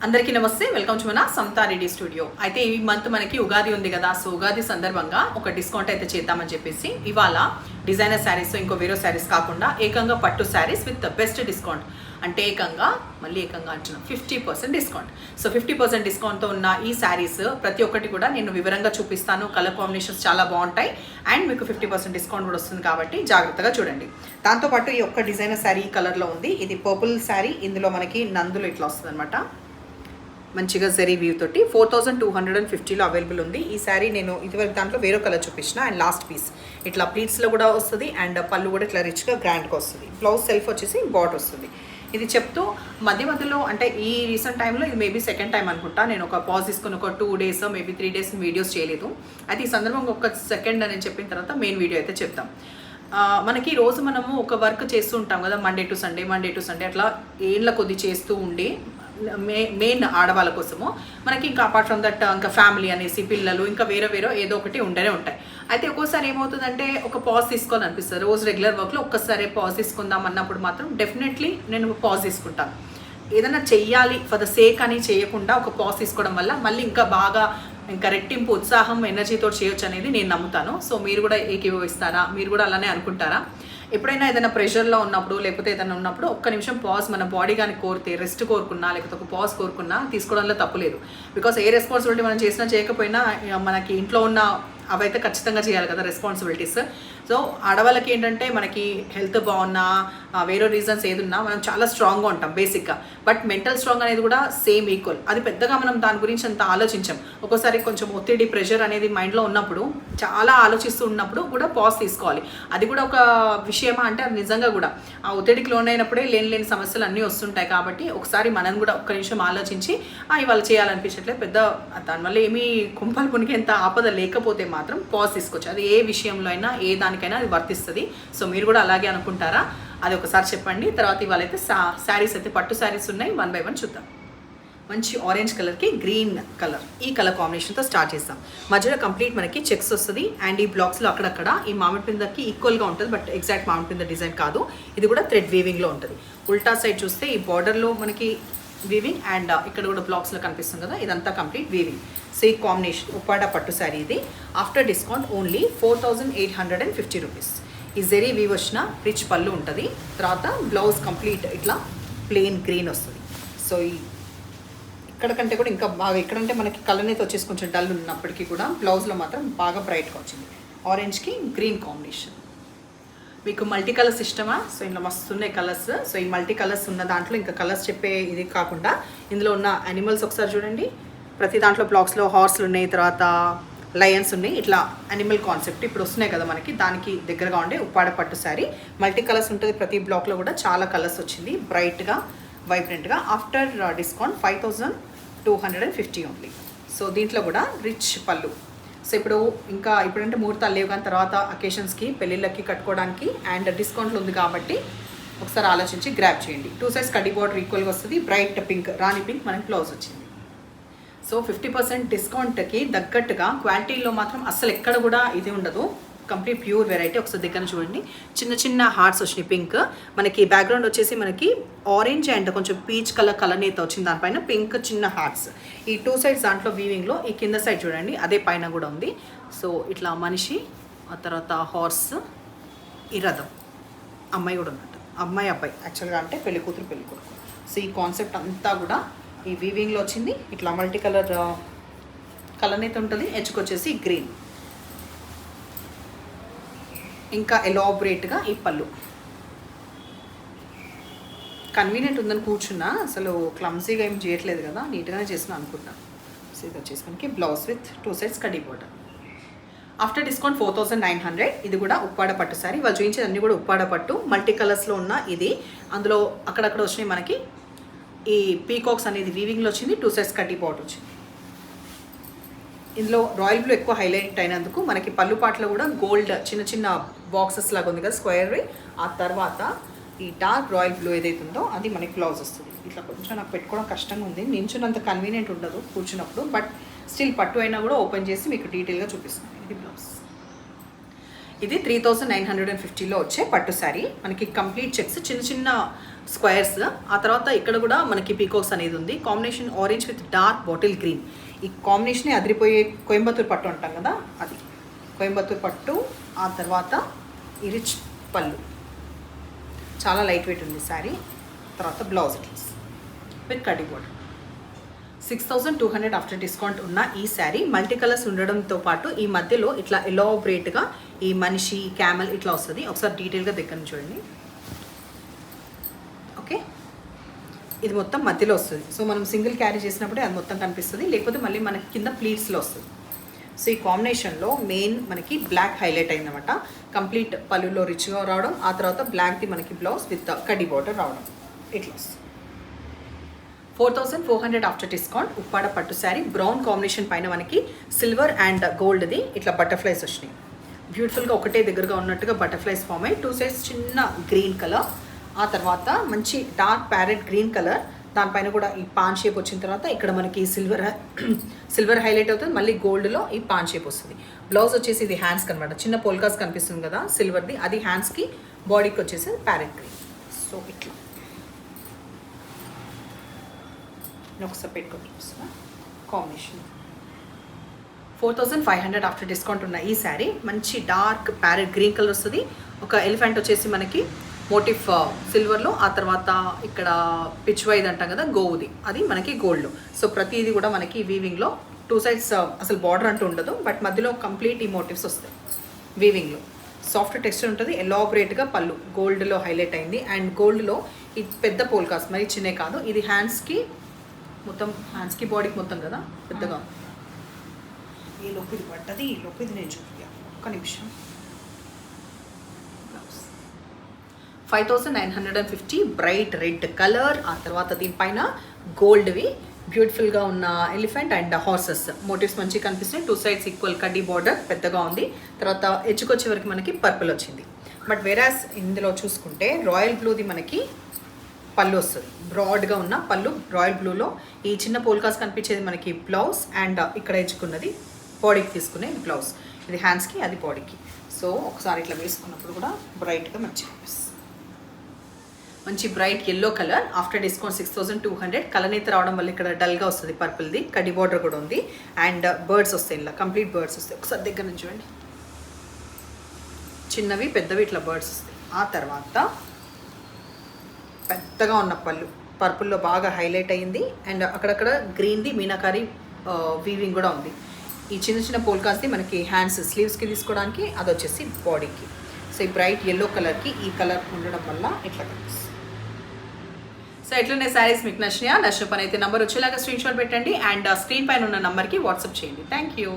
అందరికీ నమస్తే, welcome to మన సమతా రెడ్డి స్టూడియో. అయితే ఈ మంత్ మనకి ఉగాది ఉంది కదా, సో ఉగాది సందర్భంగా ఒక డిస్కౌంట్ అయితే చేద్దామని చెప్పేసి ఇవాళ డిజైనర్ శారీస్ ఇంకో వేరే శారీస్ కాకుండా ఏకంగా పట్టు శారీస్ విత్ బెస్ట్ డిస్కౌంట్, అంటే ఏకంగా 50% డిస్కౌంట్. సో 50% డిస్కౌంట్తో ఉన్న ఈ శారీస్ ప్రతి ఒక్కటి కూడా నేను వివరంగా చూపిస్తాను. కలర్ కాంబినేషన్స్ చాలా బాగుంటాయి అండ్ మీకు 50% డిస్కౌంట్ కూడా వస్తుంది కాబట్టి జాగ్రత్తగా చూడండి. దాంతోపాటు ఈ ఒక్క డిజైనర్ శారీ ఈ కలర్లో ఉంది. ఇది పర్పుల్ శారీ, ఇందులో మనకి నందులు ఇట్లా వస్తుంది అనమాట. మంచిగా జరీ వ్యూ తోటి 4250లో అవైలబుల్ ఉంది. ఈ శారీ నేను ఇదివరకు దాంట్లో వేరే కలర్ చూపించిన అండ్ లాస్ట్ పీస్ ఇట్లా ప్లీట్స్లో కూడా వస్తుంది అండ్ పళ్ళు కూడా ఇట్లా రిచ్గా గ్రాండ్గా వస్తుంది. బ్లౌజ్ సెల్ఫ్ వచ్చేసి బాట్ వస్తుంది. ఇది చెప్తూ మధ్యలో అంటే ఈ రీసెంట్ టైంలో ఇది మేబీ సెకండ్ టైం అనుకుంటా నేను ఒక పాజ్ తీసుకుని ఒక 2 days మేబీ 3 days వీడియోస్ చేయలేదు. అయితే ఈ సందర్భంగా ఒక సెకండ్ అని చెప్పిన తర్వాత మెయిన్ వీడియో అయితే చెప్తాం. మనకి రోజు మనము ఒక వర్క్ చేస్తూ ఉంటాం కదా, మండే టు సండే అట్లా ఏళ్ళ కొద్ది చేస్తూ ఉండి మెయిన్ ఆడవాళ్ళ కోసము మనకి ఇంకా అపార్ట్ ఫ్రమ్ దట్ ఇంకా ఫ్యామిలీ అనేసి పిల్లలు ఇంకా వేరే ఏదో ఒకటి ఉంటూనే ఉంటాయి. అయితే ఒక్కోసారి ఏమవుతుందంటే ఒక పాజ్ తీసుకోవాలని అనిపిస్తుంది. రోజు రెగ్యులర్ వర్క్లో ఒక్కసారి పాజ్ తీసుకుందాం అన్నప్పుడు మాత్రం డెఫినెట్లీ నేను పాజ్ తీసుకుంటాను. ఏదైనా చెయ్యాలి ఫర్ ద సేక్ అని చేయకుండా ఒక పాజ్ తీసుకోవడం వల్ల మళ్ళీ ఇంకా బాగా ఇంకా రెట్టింపు ఉత్సాహం ఎనర్జీతో చేయొచ్చు అనేది నేను నమ్ముతాను. సో మీరు కూడా ఏకీభవిస్తారా? మీరు కూడా అలానే అనుకుంటారా? ఎప్పుడైనా ఏదైనా ప్రెషర్లో ఉన్నప్పుడు లేకపోతే ఏదైనా ఉన్నప్పుడు ఒక్క నిమిషం పాజ్ మన బాడీ కానీ కోరితే, రెస్ట్ కోరుకున్నా లేకపోతే ఒక పాజ్ కోరుకున్నా తీసుకోవడంలో తప్పులేదు. బికాస్ ఏ రెస్పాన్సిబిలిటీ మనం చేసినా చేయకపోయినా మనకి ఇంట్లో ఉన్న అవైతే ఖచ్చితంగా చేయాలి కదా రెస్పాన్సిబిలిటీస్. సో ఆడవాళ్ళకి ఏంటంటే మనకి హెల్త్ బాగున్నా వేరే రీజన్స్ ఏదున్నా మనం చాలా స్ట్రాంగ్గా ఉంటాం బేసిక్గా. బట్ మెంటల్ స్ట్రాంగ్ అనేది కూడా సేమ్ ఈక్వల్. అది పెద్దగా మనం దాని గురించి అంత ఆలోచించాం. ఒక్కోసారి కొంచెం ఒత్తిడి ప్రెషర్ అనేది మైండ్లో ఉన్నప్పుడు చాలా ఆలోచిస్తూ ఉన్నప్పుడు కూడా పాజ్ తీసుకోవాలి. అది కూడా ఒక విషయమా అంటే అది నిజంగా కూడా ఆ ఒత్తిడికి లోనైనప్పుడే లేని సమస్యలు అన్నీ వస్తుంటాయి. కాబట్టి ఒకసారి మనం కూడా ఒక్క నిమిషం ఆలోచించి ఇవాళ చేయాలనిపించట్లేదు, పెద్ద దానివల్ల ఏమీ కుంపలు పునికేంత ఆపద లేకపోతే మాత్రం పాజ్ తీసుకోవచ్చు. అది ఏ విషయంలో అయినా ఏ దానికైనా అది వర్తిస్తుంది. సో మీరు కూడా అలాగే అనుకుంటారా? అది ఒకసారి చెప్పండి. తర్వాత ఇవాళ అయితే శారీస్ అయితే పట్టు శారీస్ ఉన్నాయి, 1 by 1 చూద్దాం. మంచి ఆరెంజ్ కలర్కి గ్రీన్ కలర్, ఈ కలర్ కాంబినేషన్తో స్టార్ట్ చేస్తాం. మధ్యలో కంప్లీట్ మనకి చెక్స్ వస్తుంది అండ్ ఈ బ్లాక్స్లో అక్కడక్కడ ఈ మామిడి పిందకి ఈక్వల్గా ఉంటుంది, బట్ ఎగ్జాక్ట్ మామిడి పింద డిజైన్ కాదు. ఇది కూడా థ్రెడ్ వీవింగ్లో ఉంటుంది. ఉల్టా సైడ్ చూస్తే ఈ బార్డర్లో మనకి వీవింగ్ అండ్ ఇక్కడ కూడా బ్లాక్స్లో కనిపిస్తుంది కదా, ఇదంతా కంప్లీట్ వీవింగ్. సో ఈ కాంబినేషన్ ఉప్పాడ పట్టు శారీ ఇది. After discount only 4850 rupees. ఈ జెరీ వీవ్ వచ్చిన రిచ్ పళ్ళు ఉంటుంది. తర్వాత బ్లౌజ్ కంప్లీట్ ఇట్లా ప్లెయిన్ గ్రీన్ వస్తుంది. సో ఈ ఇక్కడ కంటే కూడా ఇంకా బాగా, ఇక్కడంటే మనకి కలర్ అయితే వచ్చేసి కొంచెం డల్ ఉన్నప్పటికీ కూడా బ్లౌజ్లో మాత్రం బాగా బ్రైట్గా వచ్చింది. ఆరెంజ్కి గ్రీన్ కాంబినేషన్. మీకు మల్టీ కలర్స్ ఇష్టమా? సో ఇందులో మస్తు ఉన్నాయి కలర్స్. సో ఈ మల్టీ కలర్స్ ఉన్న దాంట్లో ఇంకా కలర్స్ చెప్పే ఇది కాకుండా ఇందులో ఉన్న యానిమల్స్ ఒకసారి చూడండి. ప్రతి దాంట్లో బ్లాక్స్లో హార్స్లు ఉన్నాయి, తర్వాత లయన్స్ ఉన్నాయి. ఇట్లా యానిమల్ కాన్సెప్ట్ ఇప్పుడు వస్తున్నాయి కదా మనకి, దానికి దగ్గరగా ఉండే ఉప్పాడ పట్టు శారీ. మల్టీ కలర్స్ ఉంటుంది ప్రతి బ్లాక్లో కూడా, చాలా కలర్స్ వచ్చింది బ్రైట్గా వైబ్రెంట్గా. After discount 5250 only. సో దీంట్లో కూడా రిచ్ పళ్ళు. సో ఇప్పుడంటే ముహూర్తాలు లేవు కానీ తర్వాత అకేషన్స్కి పెళ్ళిళ్ళకి కట్టుకోవడానికి అండ్ డిస్కౌంట్లు ఉంది కాబట్టి ఒకసారి ఆలోచించి గ్రాప్ చేయండి. 2 sides కడ్డీ బార్డర్ ఈక్వల్గా వస్తుంది. బ్రైట్ పింక్, రాణి పింక్ మనకి బ్లౌజ్ వచ్చింది. సో 50% డిస్కౌంట్కి తగ్గట్టుగా క్వాలిటీలో మాత్రం అస్సలు ఎక్కడ కూడా ఇది ఉండదు. Complete pure variety. ఒకసారి దగ్గర చూడండి, చిన్న చిన్న హార్ట్స్ వచ్చినాయి పింక్. మనకి బ్యాక్గ్రౌండ్ వచ్చేసి మనకి ఆరెంజ్ అండ్ కొంచెం పీచ్ కలర్ నేత వచ్చింది, దానిపైన పింక్ చిన్న హార్ట్స్. ఈ 2 sides దాంట్లో వీవింగ్లో ఈ కింద సైడ్ చూడండి అదే పైన కూడా ఉంది. సో ఇట్లా మనిషి, ఆ తర్వాత హార్స్, ఈ రథం, అమ్మాయి కూడా ఉన్నట్టు, అమ్మాయి అబ్బాయి యాక్చువల్గా అంటే పెళ్లి కూతురు పెళ్లి కొడుకు. సో ఈ కాన్సెప్ట్ అంతా కూడా ఈ వీవింగ్లో వచ్చింది. ఇట్లా మల్టీ కలర్ నేత ఉంటుంది. ఎడ్జ్కి గ్రీన్, ఇంకా ఎలాబరేట్గా ఈ పళ్ళు. కన్వీనియంట్ ఉందని కూర్చున్నా, అసలు క్లమ్జీగా ఏం చేయట్లేదు కదా, నీట్గానే చేసిన అనుకుంటున్నాను. సో ఇది వచ్చేసి మనకి బ్లౌజ్ విత్ 2 sides కడ్డీ బార్డర్. After discount 4900. ఇది కూడా ఉప్పాడ పట్టు శారీ. వాళ్ళు చూపించేది అన్నీ కూడా ఉప్పాడ పట్టు మల్టీ కలర్స్లో ఉన్న ఇది. అందులో అక్కడక్కడ వచ్చినాయి మనకి ఈ పీకాక్స్ అనేది వీవింగ్లో వచ్చింది. 2 sides కడ్డీ బార్డర్ వచ్చింది. ఇందులో రాయల్ బ్లూ ఎక్కువ హైలైట్ అయినందుకు మనకి పళ్ళు పాటలో కూడా గోల్డ్ చిన్న చిన్న బాక్సెస్ లాగా ఉంది కదా స్క్వేర్. ఆ తర్వాత ఈ డార్క్ రాయల్ బ్లూ ఏదైతే ఉందో అది మనకి బ్లౌజ్ వస్తుంది. ఇట్లా కొంచెం నాకు పెట్టుకోవడం కష్టంగా ఉంది, నించున్నంత కన్వీనియంట్ ఉండదు కూర్చున్నప్పుడు, బట్ స్టిల్ పట్టు అయినా కూడా ఓపెన్ చేసి మీకు డీటెయిల్గా చూపిస్తాను. ఇది బ్లౌజ్. ఇది 3950లో వచ్చే పట్టు శారీ. మనకి కంప్లీట్ చెక్స్ చిన్న చిన్న స్క్వేర్స్. ఆ తర్వాత ఇక్కడ కూడా మనకి పీకాక్స్ అనేది ఉంది. Combination orange with dark bottle green. ఈ కాంబినేషనే అదిరిపోయే కోయంబత్తూర్ పట్టు అంటాం కదా, అది కోయంబత్తూర్ పట్టు. ఆ తర్వాత ఈ రిచ్ పళ్ళు, చాలా లైట్ వెయిట్ ఉంది శారీ. తర్వాత బ్లౌజ్ ఇట్లా విత్ కడ్డీ బోర్డర్. 6200 ఆఫ్టర్ డిస్కౌంట్ ఉన్న ఈ శారీ మల్టీ కలర్స్ ఉండడంతో పాటు ఈ మధ్యలో ఇట్లా ఎలాబరేట్గా ఈ మనిషి క్యామెల్ ఇట్లా వస్తుంది. ఒకసారి డీటెయిల్గా దగ్గర నుంచి చూడండి. ఓకే, ఇది మొత్తం మధ్యలో వస్తుంది. సో మనం సింగిల్ క్యారీ చేసినప్పుడే అది మొత్తం కనిపిస్తుంది, లేకపోతే మళ్ళీ మనకి కింద ప్లీట్స్లో వస్తుంది. సో ఈ కాంబినేషన్లో మెయిన్ మనకి బ్లాక్ హైలైట్ అయిందన్నమాట. కంప్లీట్ పళ్ళులో రిచ్గా రావడం, ఆ తర్వాత బ్లాక్ది మనకి బ్లౌజ్ విత్ కడ్డీ బార్డర్ రావడం ఇట్లా వస్తుంది. 4400 ఆఫ్టర్ డిస్కౌంట్ ఉప్పాడ పట్టు శారీ బ్రౌన్ కాంబినేషన్ పైన మనకి సిల్వర్ అండ్ గోల్డ్ది ఇట్లా బటర్ఫ్లైస్ వచ్చినాయి. బ్యూటిఫుల్గా ఒకటే దగ్గరగా ఉన్నట్టుగా బటర్ఫ్లైస్ ఫామ్ అయ్యి 2 సైడ్స్ చిన్న గ్రీన్ కలర్. ఆ తర్వాత మంచి డార్క్ ప్యారెట్ గ్రీన్ కలర్, దానిపైన కూడా ఈ పాన్ షేప్ వచ్చిన తర్వాత ఇక్కడ మనకి సిల్వర్ హైలైట్ అవుతుంది, మళ్ళీ గోల్డ్లో ఈ పాన్ షేప్ వస్తుంది. బ్లౌజ్ వచ్చేసి ఇది హ్యాండ్స్కి అనమాట, చిన్న పోల్కాస్ కనిపిస్తుంది కదా సిల్వర్ది, అది హ్యాండ్స్కి. బాడీకి వచ్చేసి ప్యారెట్ గ్రీన్. సో ఇట్లా ఒకసారి పెట్టుకొని చూస్తున్నా కాంబినేషన్. 4500 ఆఫ్టర్ డిస్కౌంట్ ఉన్న ఈ శారీ మంచి డార్క్ ప్యారెట్ గ్రీన్ కలర్ వస్తుంది. ఒక ఎలిఫెంట్ వచ్చేసి మనకి మోటిఫ్ సిల్వర్లో, ఆ తర్వాత ఇక్కడ పిచ్ వైజ్ అంటాం కదా గోవుది, అది మనకి గోల్డ్లో. సో ప్రతిదీ కూడా మనకి వీవింగ్లో 2 సైడ్స్ అసలు బార్డర్ అంటూ ఉండదు, బట్ మధ్యలో కంప్లీట్ ఈ మోటివ్స్ వస్తాయి వీవింగ్లో. సాఫ్ట్ టెక్స్చర్ ఉంటుంది, ఎలాబరేట్గా పళ్ళు గోల్డ్లో హైలైట్ అయింది. అండ్ గోల్డ్లో ఈ పెద్ద పోల్కాస్ మరి చిన్నే కాదు, ఇది హ్యాండ్స్కి మొత్తం, హ్యాండ్స్కి బాడీకి మొత్తం కదా పెద్దగా. ఈ లోపు ఇది పడ్డది, ఈ లోపు ఇది నేను చూపించాను. ఒక్క నిమిషం. 5950 బ్రైట్ రెడ్ కలర్. ఆ తర్వాత దీనిపైన గోల్డ్వి బ్యూటిఫుల్గా ఉన్న ఎలిఫెంట్ అండ్ హార్సెస్ మోటివ్స్ మంచిగా కనిపిస్తున్నాయి. 2 సైడ్స్ ఈక్వల్ కడ్డీ బార్డర్ పెద్దగా ఉంది. తర్వాత ఎడ్జ్కొచ్చే వరకు మనకి పర్పుల్ వచ్చింది. బట్ వేరాస్ ఇందులో చూసుకుంటే రాయల్ బ్లూది మనకి పళ్ళు వస్తుంది, బ్రాడ్గా ఉన్న పళ్ళు రాయల్ బ్లూలో. ఈ చిన్న పోల్కాస్ కనిపించేది మనకి బ్లౌజ్, అండ్ ఇక్కడ ఎడ్జ్కున్నది బాడీకి తీసుకునే బ్లౌజ్. ఇది హ్యాండ్స్కి, అది బాడీకి. సో ఒకసారి ఇట్లా వేసుకున్నప్పుడు కూడా బ్రైట్గా మంచిగా కనిపిస్తుంది. మంచి bright yellow colour after discount 6200. కలనేత రావడం వల్ల ఇక్కడ డల్గా వస్తుంది పర్పుల్ది, కడ్డీ బార్డర్ కూడా ఉంది. అండ్ బర్డ్స్ వస్తాయి, ఇలా కంప్లీట్ బర్డ్స్ వస్తాయి. ఒకసారి దగ్గర నుంచి చూడండి, చిన్నవి పెద్దవి ఇట్లా బర్డ్స్ వస్తాయి. ఆ తర్వాత పెద్దగా ఉన్న పళ్ళు పర్పుల్లో బాగా హైలైట్ అయ్యింది. అండ్ అక్కడక్కడ గ్రీన్ది మీనాకారి వీవింగ్ కూడా ఉంది. ఈ చిన్న చిన్న పోల్కాస్ది మనకి హ్యాండ్స్ స్లీవ్స్కి తీసుకోవడానికి, అది వచ్చేసి బాడీకి. సో ఈ బ్రైట్ ఎల్లో కలర్కి ఈ కలర్ ఉండడం వల్ల ఇట్లా కనిపిస్తుంది. సో ఎట్లనే శారీస్ మీకు నచ్చిన పని అయితే నెంబర్ వచ్చేలాగా స్క్రీన్ షాట్ పెట్టండి, అండ్ స్క్రీన్ పైన ఉన్న నెంబర్కి వాట్సాప్ చేయండి. Thank you.